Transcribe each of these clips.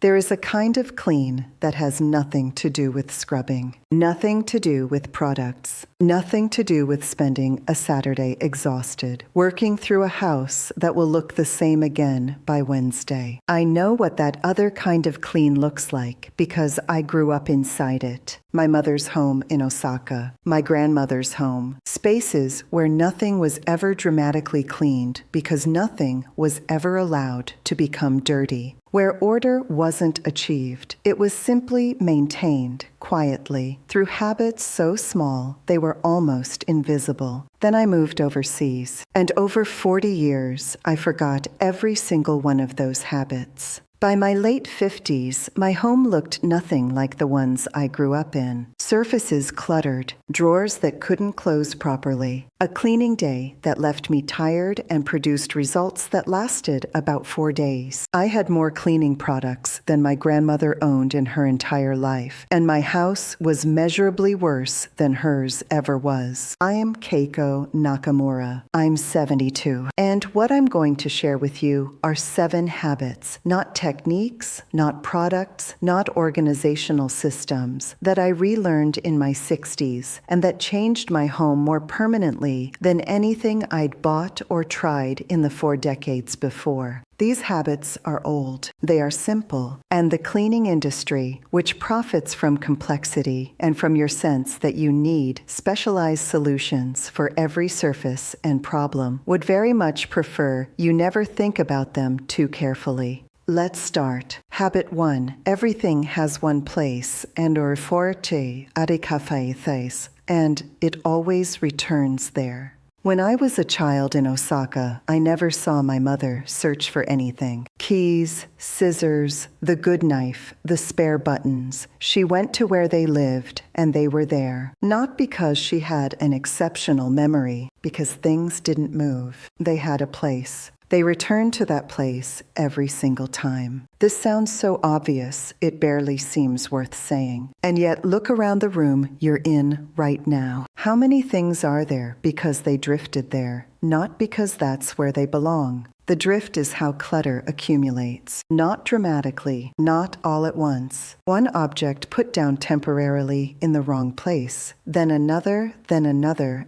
There is a kind of clean that has nothing to do with scrubbing, nothing to do with products, nothing to do with spending a Saturday exhausted, working through a house that will look the same again by Wednesday. I know what that other kind of clean looks like because I grew up inside it. My mother's home in Osaka, my grandmother's home, spaces where nothing was ever dramatically cleaned because nothing was ever allowed to become dirty. Where order wasn't achieved, it was simply maintained quietly through habits so small they were almost invisible. Then I moved overseas, and over 40 years, I forgot every single one of those habits. By my late 50s, my home looked nothing like the ones I grew up in. Surfaces cluttered, drawers that couldn't close properly, a cleaning day that left me tired and produced results that lasted about 4 days. I had more cleaning products than my grandmother owned in her entire life, and my house was measurably worse than hers ever was. I am Keiko Nakamura. I'm 72, and what I'm going to share with you are 7 habits, not techniques, not products, not organizational systems, that I relearned in my 60s and that changed my home more permanently than anything I'd bought or tried in the 4 decades before. These habits are old, they are simple, and the cleaning industry, which profits from complexity and from your sense that you need specialized solutions for every surface and problem, would very much prefer you never think about them too carefully. Let's start. Habit 1. Everything has one place, and forte adikafaitheis, and it always returns there. When I was a child in Osaka, I never saw my mother search for anything. Keys, scissors, the good knife, the spare buttons. She went to where they lived, and they were there. Not because she had an exceptional memory, because things didn't move. They had a place. They returned to that place every single time. This sounds so obvious, it barely seems worth saying. And yet, look around the room you're in right now. How many things are there because they drifted there, not because that's where they belong? The drift is how clutter accumulates, not dramatically, not all at once. One object put down temporarily in the wrong place, then another,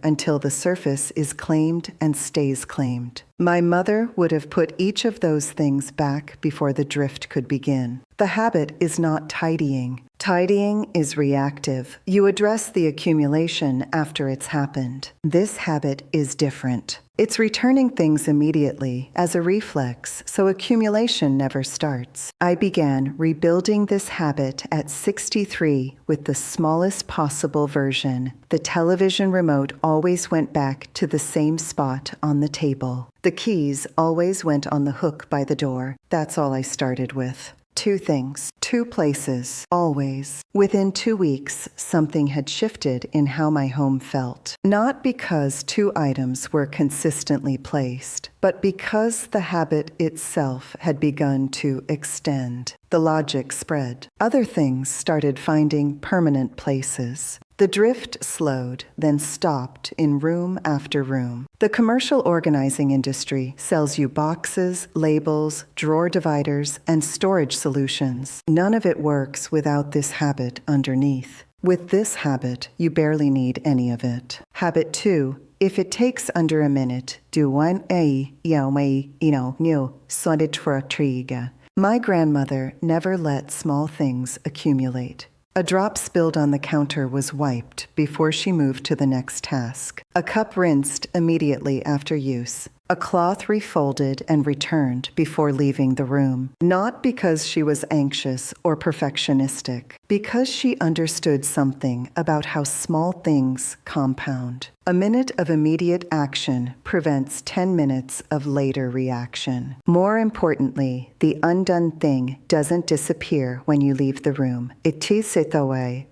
until the surface is claimed and stays claimed. My mother would have put each of those things back before the drift could begin. The habit is not tidying. Tidying is reactive. You address the accumulation after it's happened. This habit is different. It's returning things immediately as a reflex, so accumulation never starts. I began rebuilding this habit at 63 with the smallest possible version. The television remote always went back to the same spot on the table. The keys always went on the hook by the door. That's all I started with. 2 things, 2 places, always. Within 2 weeks, something had shifted in how my home felt. Not because 2 items were consistently placed, but because the habit itself had begun to extend. The logic spread. Other things started finding permanent places. The drift slowed, then stopped in room after room. The commercial organizing industry sells you boxes, labels, drawer dividers, and storage solutions. None of it works without this habit underneath. With this habit, you barely need any of it. Habit 2. If it takes under a minute, do one triga. My grandmother never let small things accumulate. A drop spilled on the counter was wiped before she moved to the next task. A cup rinsed immediately after use. A cloth refolded and returned before leaving the room. Not because she was anxious or perfectionistic, because she understood something about how small things compound. A minute of immediate action prevents 10 minutes of later reaction. More importantly, the undone thing doesn't disappear when you leave the room. It is away.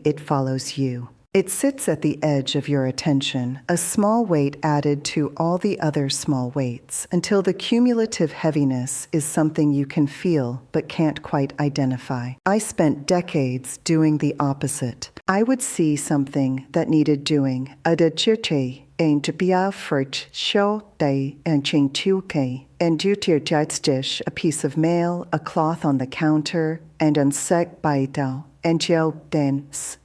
It follows you. It sits at the edge of your attention, a small weight added to all the other small weights, until the cumulative heaviness is something you can feel but can't quite identify. I spent decades doing the opposite. I would see something that needed doing, en bia furt show day and ching tuke, and dutir dish a piece of mail, a cloth on the counter, and unsek baitao, and geo dance.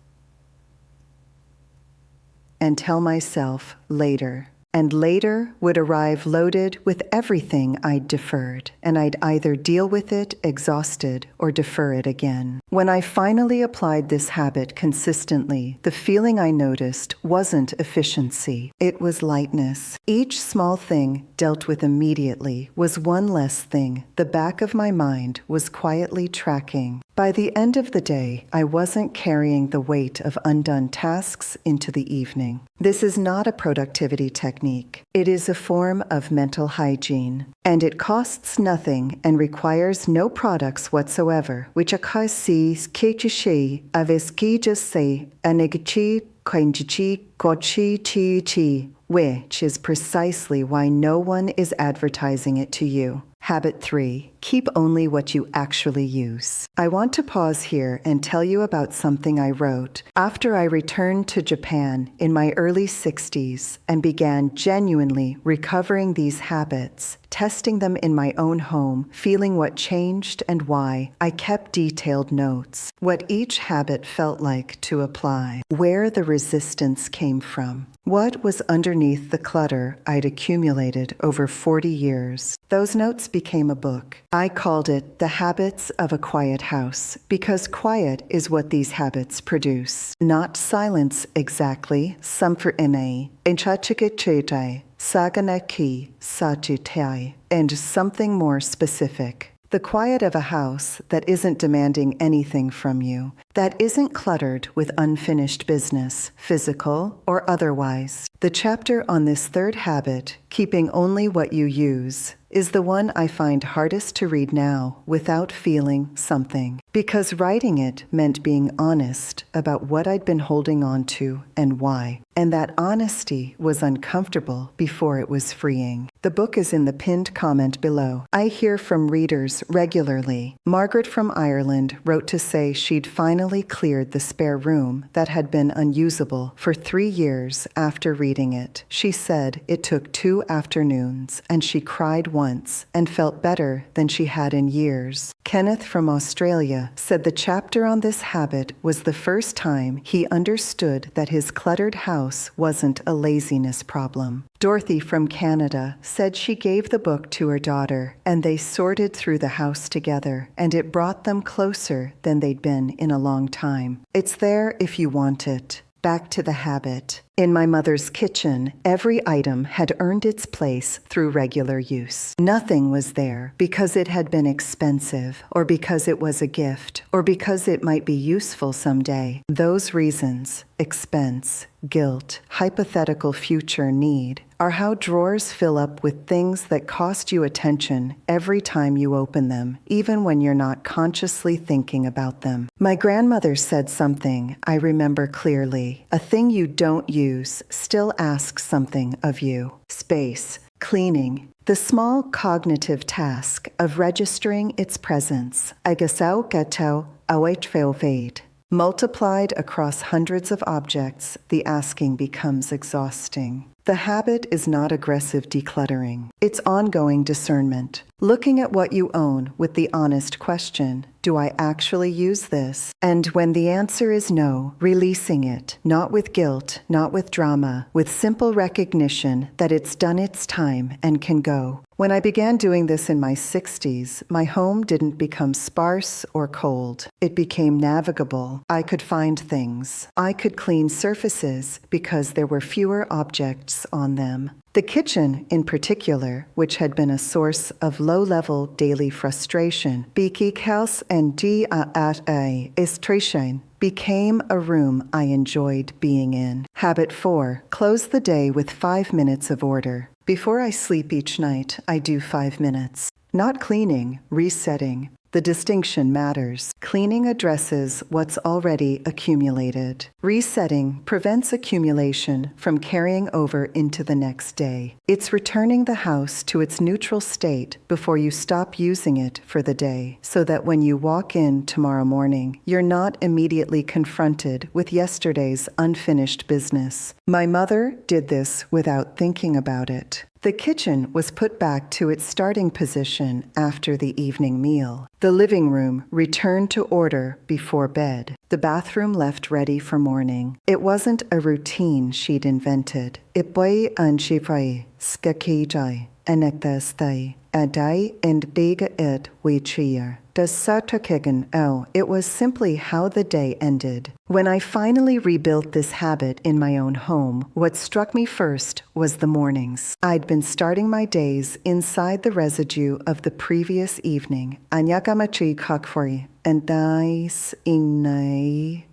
And tell myself later. And later would arrive loaded with everything I'd deferred, and I'd either deal with it exhausted or defer it again. When I finally applied this habit consistently, the feeling I noticed wasn't efficiency, it was lightness. Each small thing dealt with immediately was one less thing the back of my mind was quietly tracking. By the end of the day, I wasn't carrying the weight of undone tasks into the evening. This is not a productivity technique. It is a form of mental hygiene, and it costs nothing and requires no products whatsoever, which akasi kechishi aveskijase anigchi koinjichi kochi chi, which is precisely why no one is advertising it to you. Habit 3. Keep only what you actually use. I want to pause here and tell you about something I wrote after I returned to Japan in my early 60s and began genuinely recovering these habits, testing them in my own home, feeling what changed and why. I kept detailed notes, what each habit felt like to apply, where the resistance came from, what was underneath the clutter I'd accumulated over 40 years. Those notes became a book. I called it The Habits of a Quiet House because quiet is what these habits produce. Not silence exactly, samfur enchachikechetai, saganaki, sachitai, and something more specific. The quiet of a house that isn't demanding anything from you, that isn't cluttered with unfinished business, physical or otherwise. The chapter on this third habit, keeping only what you use, is the one I find hardest to read now without feeling something. Because writing it meant being honest about what I'd been holding on to and why. And that honesty was uncomfortable before it was freeing. The book is in the pinned comment below. I hear from readers regularly. Margaret from Ireland wrote to say she'd finally cleared the spare room that had been unusable for 3 years after reading it. She said it took 2 afternoons and she cried once and felt better than she had in years. Kenneth from Australia said the chapter on this habit was the first time he understood that his cluttered house wasn't a laziness problem. Dorothy from Canada said she gave the book to her daughter and they sorted through the house together, and it brought them closer than they'd been in a long time. It's there if you want it. Back to the habit. In my mother's kitchen, every item had earned its place through regular use. Nothing was there because it had been expensive, or because it was a gift, or because it might be useful someday. Those reasons, expense, guilt, hypothetical future need, are how drawers fill up with things that cost you attention every time you open them, even when you're not consciously thinking about them. My grandmother said something I remember clearly. A thing you don't use still asks something of you. Space, cleaning, the small cognitive task of registering its presence. Agasau gatau awetfeofade. Multiplied across hundreds of objects, the asking becomes exhausting. The habit is not aggressive decluttering. It's ongoing discernment. Looking at what you own with the honest question, do I actually use this? And when the answer is no, releasing it, not with guilt, not with drama, with simple recognition that it's done its time and can go. When I began doing this in my 60s, my home didn't become sparse or cold. It became navigable. I could find things. I could clean surfaces because there were fewer objects on them. The kitchen, in particular, which had been a source of low-level daily frustration, became a room I enjoyed being in. Habit 4. Close the day with 5 minutes of order. Before I sleep each night, I do 5 minutes. Not cleaning, resetting, The distinction matters. Cleaning addresses what's already accumulated. Resetting prevents accumulation from carrying over into the next day. It's returning the house to its neutral state before you stop using it for the day, so that when you walk in tomorrow morning, you're not immediately confronted with yesterday's unfinished business. My mother did this without thinking about it. The kitchen was put back to its starting position after the evening meal. The living room returned to order before bed. The bathroom left ready for morning. It wasn't a routine she'd invented. Ipoy an shifai, skakijai, anektastai, adai and diga it wichir. It was simply how the day ended. When I finally rebuilt this habit in my own home, what struck me first was the mornings. I'd been starting my days inside the residue of the previous evening. Anyakamachi kakfori, and dice inai.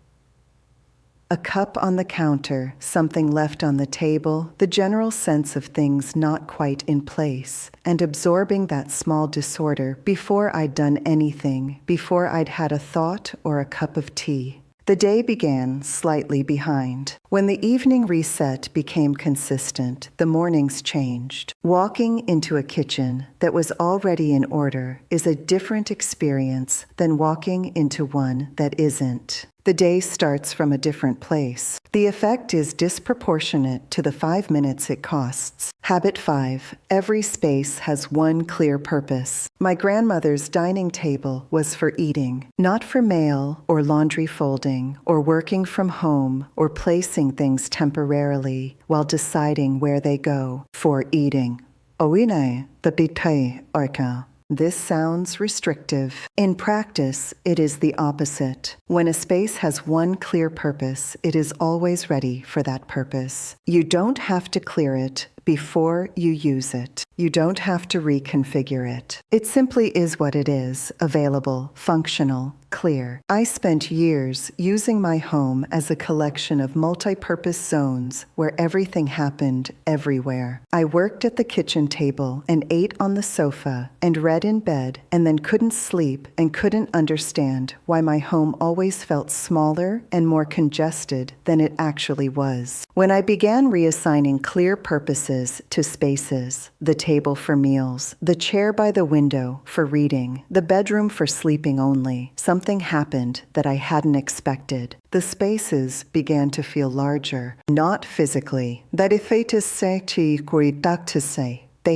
A cup on the counter, something left on the table, the general sense of things not quite in place, and absorbing that small disorder before I'd done anything, before I'd had a thought or a cup of tea. The day began slightly behind. When the evening reset became consistent, the mornings changed. Walking into a kitchen that was already in order is a different experience than walking into one that isn't. The day starts from a different place. The effect is disproportionate to the 5 minutes it costs. Habit 5. Every space has one clear purpose. My grandmother's dining table was for eating, not for mail or laundry folding or working from home or placing things temporarily while deciding where they go. For eating. Owine, babitai arka. This sounds restrictive. In practice, it is the opposite. When a space has one clear purpose, it is always ready for that purpose. You don't have to clear it before you use it. You don't have to reconfigure it. It simply is what it is, available, functional, clear. I spent years using my home as a collection of multi-purpose zones where everything happened everywhere. I worked at the kitchen table and ate on the sofa and read in bed and then couldn't sleep and couldn't understand why my home always felt smaller and more congested than it actually was. When I began reassigning clear purposes to spaces, the table for meals, the chair by the window for reading, the bedroom for sleeping only, something happened that I hadn't expected. The spaces began to feel larger, not physically. They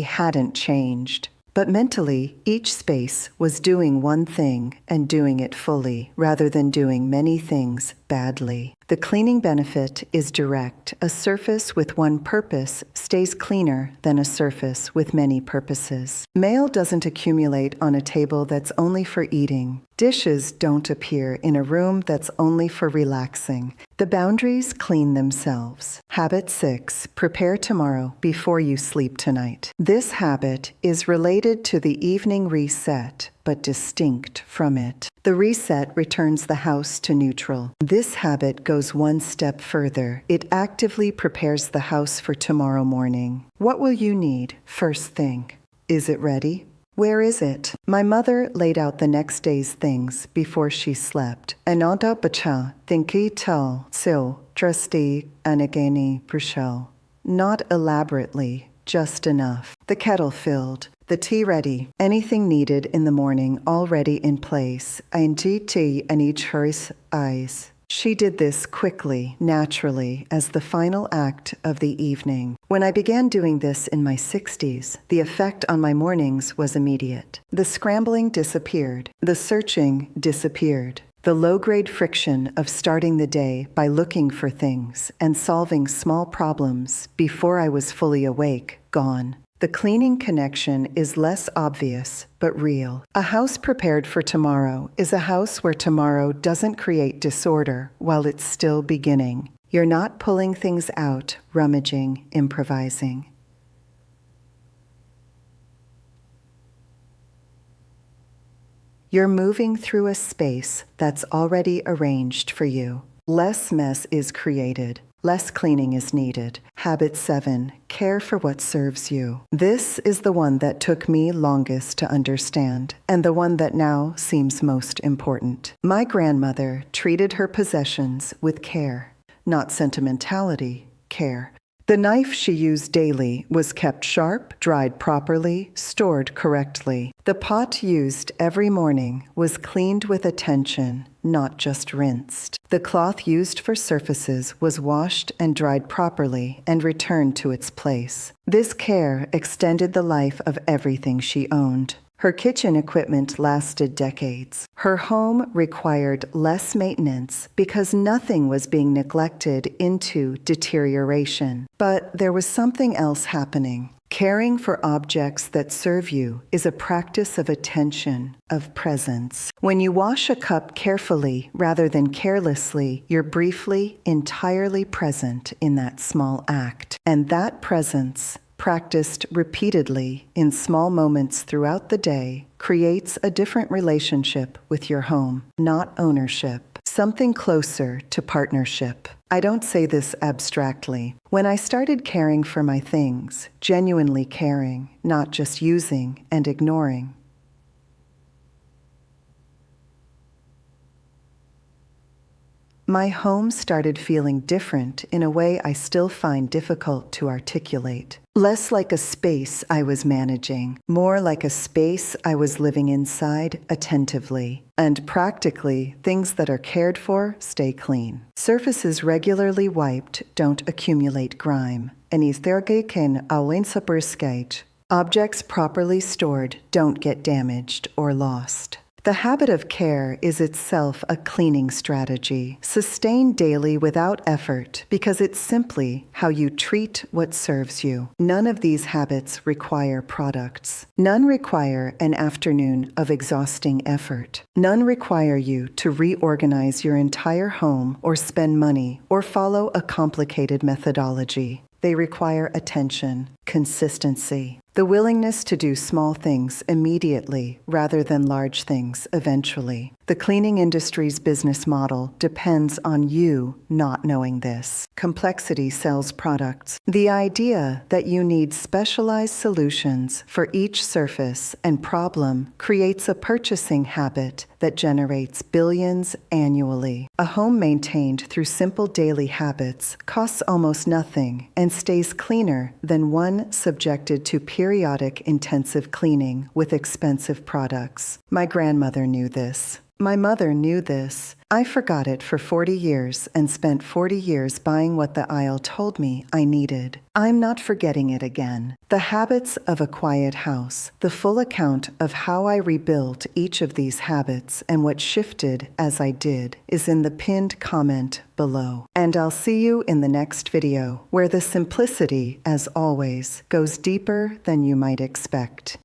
hadn't changed. But mentally, each space was doing one thing and doing it fully, rather than doing many things badly. The cleaning benefit is direct. A surface with one purpose stays cleaner than a surface with many purposes. Mail doesn't accumulate on a table that's only for eating. Dishes don't appear in a room that's only for relaxing. The boundaries clean themselves. Habit 6. Prepare tomorrow before you sleep tonight. This habit is related to the evening reset, but distinct from it. The reset returns the house to neutral. This habit goes one step further. It actively prepares the house for tomorrow morning. What will you need first thing? Is it ready? Where is it? My mother laid out the next day's things before she slept. Ananda bacha, thinki tal, sil, trusty, anagani, brushel. Not elaborately, just enough. The kettle filled. The tea ready. Anything needed in the morning already in place. Ainti and each hers eyes. She did this quickly, naturally, as the final act of the evening. When I began doing this in my 60s, the effect on my mornings was immediate. The scrambling disappeared. The searching disappeared. The low-grade friction of starting the day by looking for things and solving small problems before I was fully awake, gone. The cleaning connection is less obvious, but real. A house prepared for tomorrow is a house where tomorrow doesn't create disorder while it's still beginning. You're not pulling things out, rummaging, improvising. You're moving through a space that's already arranged for you. Less mess is created. less cleaning is needed. Habit 7, care for what serves you. This is the one that took me longest to understand, and the one that now seems most important. My grandmother treated her possessions with care, not sentimentality, care. The knife she used daily was kept sharp, dried properly, stored correctly. The pot used every morning was cleaned with attention, not just rinsed. The cloth used for surfaces was washed and dried properly and returned to its place. This care extended the life of everything she owned. Her kitchen equipment lasted decades. Her home required less maintenance because nothing was being neglected into deterioration. But there was something else happening. Caring for objects that serve you is a practice of attention, of presence. When you wash a cup carefully rather than carelessly, you're briefly, entirely present in that small act. And that presence, practiced repeatedly in small moments throughout the day, creates a different relationship with your home, not ownership, something closer to partnership. I don't say this abstractly. When I started caring for my things, genuinely caring, not just using and ignoring, my home started feeling different in a way I still find difficult to articulate. Less like a space I was managing, more like a space I was living inside attentively. And practically, things that are cared for stay clean. Surfaces regularly wiped don't accumulate grime. Objects properly stored don't get damaged or lost. The habit of care is itself a cleaning strategy, sustained daily without effort because it's simply how you treat what serves you. None of these habits require products. None require an afternoon of exhausting effort. None require you to reorganize your entire home or spend money or follow a complicated methodology. They require attention, consistency, the willingness to do small things immediately rather than large things eventually. The cleaning industry's business model depends on you not knowing this. Complexity sells products. The idea that you need specialized solutions for each surface and problem creates a purchasing habit that generates billions annually. A home maintained through simple daily habits costs almost nothing and stays cleaner than one subjected to periodic intensive cleaning with expensive products. My grandmother knew this. My mother knew this. I forgot it for 40 years and spent 40 years buying what the aisle told me I needed. I'm not forgetting it again. The Habits of a Quiet House, the full account of how I rebuilt each of these habits and what shifted as I did, is in the pinned comment below. And I'll see you in the next video, where the simplicity, as always, goes deeper than you might expect.